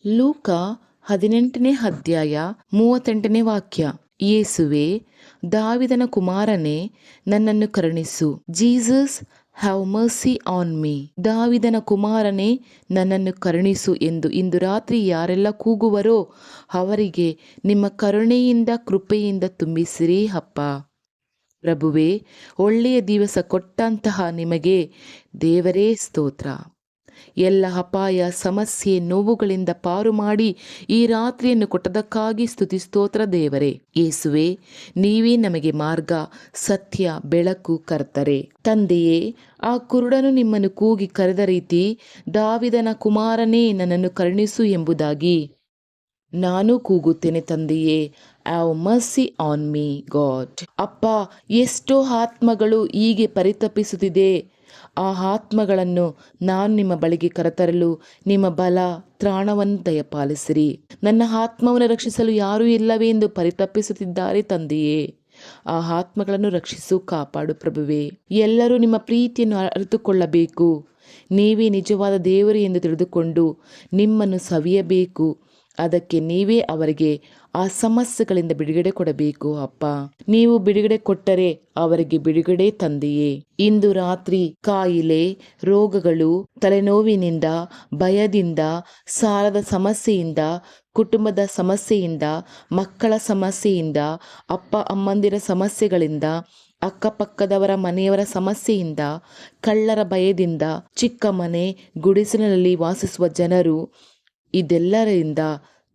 ಲೂಕ 18ನೇ ಅಧ್ಯಾಯ 38ನೇ ವಾಕ್ಯ. ಯೇಸುವೆ, ದಾವಿದನ ಕುಮಾರನೇ, ನನ್ನನ್ನು ಕರುಣಿಸು. Jesus, have mercy on me. ದಾವಿದನ ಕುಮಾರನೇ, ನನ್ನನ್ನು ಕರುಣಿಸು ಎಂದು ಇಂದು ರಾತ್ರಿ ಯಾರೆಲ್ಲ ಕೂಗುವರೋ ಅವರಿಗೆ ನಿಮ್ಮ ಕರುಣೆಯಿಂದ ಕೃಪೆಯಿಂದ ತುಂಬಿಸಿರಿ ಅಪ್ಪ. ಪ್ರಭುವೇ, ಒಳ್ಳೆಯ ದಿವಸ ಕೊಟ್ಟಂತಹ ನಿಮಗೆ ದೇವರೇ ಸ್ತೋತ್ರ. ಎಲ್ಲ ಅಪಾಯ, ಸಮಸ್ಯೆ, ನೋವುಗಳಿಂದ ಪಾರು ಮಾಡಿ ಈ ರಾತ್ರಿಯನ್ನು ಕೊಟ್ಟದಕ್ಕಾಗಿ ಸ್ತುತಿ ಸ್ತೋತ್ರ ದೇವರೇ. ಯೇಸುವೆ, ನೀವೇ ನಮಗೆ ಮಾರ್ಗ, ಸತ್ಯ, ಬೆಳಕು, ಕರ್ತರೆ. ತಂದೆಯೇ, ಆ ಕುರುಡನು ನಿಮ್ಮನ್ನು ಕೂಗಿ ಕರೆದ ರೀತಿ ದಾವಿದನ ಕುಮಾರನೇ, ನನ್ನನ್ನು ಕರುಣಿಸು ಎಂಬುದಾಗಿ ನಾನು ಕೂಗುತ್ತೇನೆ ತಂದೆಯೇ. Have mercy on me god. ಅಪ್ಪ, ಎಷ್ಟೋ ಆತ್ಮಗಳು ಹೀಗೆ ಪರಿತಪಿಸುತ್ತಿದೆ. ಆ ಆತ್ಮಗಳನ್ನು ನಾನು ನಿಮ್ಮ ಬಳಿಗೆ ಕರೆತರಲು ನಿಮ್ಮ ಬಲ, ತ್ರಾಣವನ್ನು ದಯಪಾಲಿಸಿರಿ. ನನ್ನ ಆತ್ಮವನ್ನು ರಕ್ಷಿಸಲು ಯಾರೂ ಇಲ್ಲವೇ ಎಂದು ಪರಿತಪಿಸುತ್ತಿದ್ದಾರೆ ತಂದೆಯೇ. ಆ ಆತ್ಮಗಳನ್ನು ರಕ್ಷಿಸು, ಕಾಪಾಡು ಪ್ರಭುವೇ. ಎಲ್ಲರೂ ನಿಮ್ಮ ಪ್ರೀತಿಯನ್ನು ಅರಿತುಕೊಳ್ಳಬೇಕು. ನೀವೇ ನಿಜವಾದ ದೇವರು ಎಂದು ತಿಳಿದುಕೊಂಡು ನಿಮ್ಮನ್ನು ಸವಿಯಬೇಕು. ಅದಕ್ಕೆ ನೀವೇ ಅವರಿಗೆ ಆ ಸಮಸ್ಯೆಗಳಿಂದ ಬಿಡುಗಡೆ ಕೊಡಬೇಕು ಅಪ್ಪ. ನೀವು ಬಿಡುಗಡೆ ಕೊಟ್ಟರೆ ಅವರಿಗೆ ಬಿಡುಗಡೆ ತಂದೆಯೇ. ಇಂದು ರಾತ್ರಿ ಕಾಯಿಲೆ, ರೋಗಗಳು, ತಲೆನೋವಿನಿಂದ, ಭಯದಿಂದ, ಸಾಲದ ಸಮಸ್ಯೆಯಿಂದ, ಕುಟುಂಬದ ಸಮಸ್ಯೆಯಿಂದ, ಮಕ್ಕಳ ಸಮಸ್ಯೆಯಿಂದ, ಅಪ್ಪ ಅಮ್ಮಂದಿರ ಸಮಸ್ಯೆಗಳಿಂದ, ಅಕ್ಕಪಕ್ಕದವರ ಮನೆಯವರ ಸಮಸ್ಯೆಯಿಂದ, ಕಳ್ಳರ ಭಯದಿಂದ, ಚಿಕ್ಕ ಮನೆ ಗುಡಿಸಲಿನಲ್ಲಿ ವಾಸಿಸುವ ಜನರು,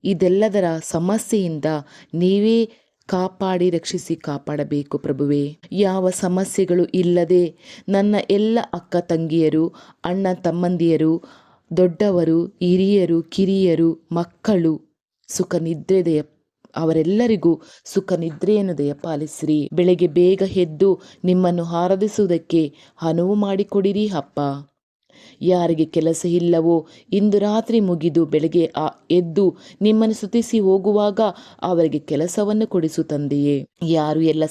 ಇದೆಲ್ಲದರ ಸಮಸ್ಯೆಯಿಂದ ನೀವೇ ಕಾಪಾಡಿ ರಕ್ಷಿಸಿ ಕಾಪಾಡಬೇಕು ಪ್ರಭುವೇ. ಯಾವ ಸಮಸ್ಯೆಗಳು ಇಲ್ಲದೆ ನನ್ನ ಎಲ್ಲ ಅಕ್ಕ ತಂಗಿಯರು, ಅಣ್ಣ ತಮ್ಮಂದಿಯರು, ದೊಡ್ಡವರು, ಹಿರಿಯರು, ಕಿರಿಯರು, ಮಕ್ಕಳು ಅವರೆಲ್ಲರಿಗೂ ಸುಖ ನಿದ್ರೆಯನ್ನು ದಯಪಾಲಿಸಿರಿ. ಬೆಳಗ್ಗೆ ಬೇಗ ಎದ್ದು ನಿಮ್ಮನ್ನು ಆರಾಧಿಸುವುದಕ್ಕೆ ಅನುವು ಮಾಡಿಕೊಡಿರಿ ಅಪ್ಪ. ಯಾರಿಗೆ ಕೆಲಸ ಇಲ್ಲವೋ ಇಂದು ರಾತ್ರಿ ಮುಗಿದು ಬೆಳಗ್ಗೆ ಎದ್ದು ನಿಮ್ಮನ್ನು ಸ್ತುತಿಸಿ ಹೋಗುವಾಗ ಅವರಿಗೆ ಕೆಲಸವನ್ನು ಕೊಡಿಸು ತಂದೆಯೇ. ಯಾರು ಎಲ್ಲ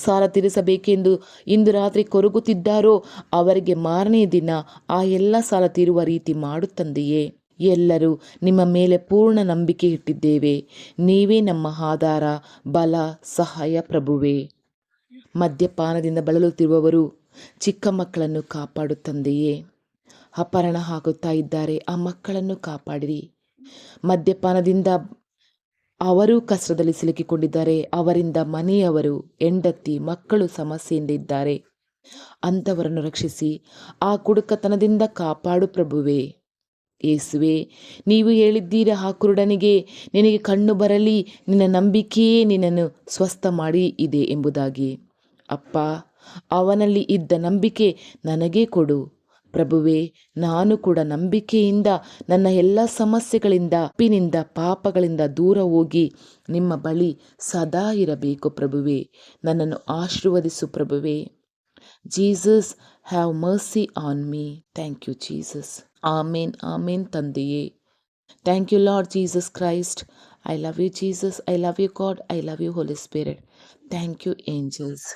ಸಾಲ ತೀರಿಸಬೇಕೆಂದು ಇಂದು ರಾತ್ರಿ ಕೊರಗುತ್ತಿದ್ದಾರೋ ಅವರಿಗೆ ಮಾರನೇ ದಿನ ಆ ಎಲ್ಲ ಸಾಲ ತೀರುವ ರೀತಿ ಮಾಡು ತಂದೆಯೇ. ಎಲ್ಲರೂ ನಿಮ್ಮ ಮೇಲೆ ಪೂರ್ಣ ನಂಬಿಕೆ ಇಟ್ಟಿದ್ದೇವೆ. ನೀವೇ ನಮ್ಮ ಆಧಾರ, ಬಲ, ಸಹಾಯ ಪ್ರಭುವೇ. ಮದ್ಯಪಾನದಿಂದ ಬಳಲುತ್ತಿರುವವರು, ಚಿಕ್ಕ ಮಕ್ಕಳನ್ನು ಕಾಪಾಡು ತಂದೆಯೇ. ಅಪಹರಣ ಆಗುತ್ತಾ ಇದ್ದಾರೆ, ಆ ಮಕ್ಕಳನ್ನು ಕಾಪಾಡಿರಿ. ಮದ್ಯಪಾನದಿಂದ ಅವರು ಕಷ್ಟದಲ್ಲಿ ಸಿಲುಕಿಕೊಂಡಿದ್ದಾರೆ. ಅವರಿಂದ ಮನೆಯವರು, ಹೆಂಡತಿ, ಮಕ್ಕಳು ಸಮಸ್ಯೆಯಿಂದ ಇದ್ದಾರೆ. ಅಂಥವರನ್ನು ರಕ್ಷಿಸಿ ಆ ಕುಡುಕತನದಿಂದ ಕಾಪಾಡು ಪ್ರಭುವೇ. ಯೇಸುವೆ, ನೀವು ಹೇಳಿದ್ದೀರಾ ಆ ಕುರುಡನಿಗೆ, ನಿನಗೆ ಕಣ್ಣು ಬರಲಿ, ನಿನ್ನ ನಂಬಿಕೆಯೇ ನಿನ್ನನ್ನು ಸ್ವಸ್ಥ ಮಾಡಿ ಇದೆ ಎಂಬುದಾಗಿ. ಅಪ್ಪ, ಅವನಲ್ಲಿ ಇದ್ದ ನಂಬಿಕೆ ನನಗೆ ಕೊಡು ಪ್ರಭುವೇ. ನಾನು ಕೂಡ ನಂಬಿಕೆಯಿಂದ ನನ್ನ ಎಲ್ಲ ಸಮಸ್ಯೆಗಳಿಂದ, ತಪ್ಪಿನಿಂದ, ಪಾಪಗಳಿಂದ ದೂರ ಹೋಗಿ ನಿಮ್ಮ ಬಳಿ ಸದಾ ಇರಬೇಕು ಪ್ರಭುವೇ. ನನ್ನನ್ನು ಆಶೀರ್ವದಿಸು ಪ್ರಭುವೇ. Jesus, have mercy on me. Thank you Jesus. Amen, amen ತಂದೆಯೇ. Thank you Lord Jesus Christ. I love you Jesus. I love you God. I love you Holy Spirit. Thank you angels.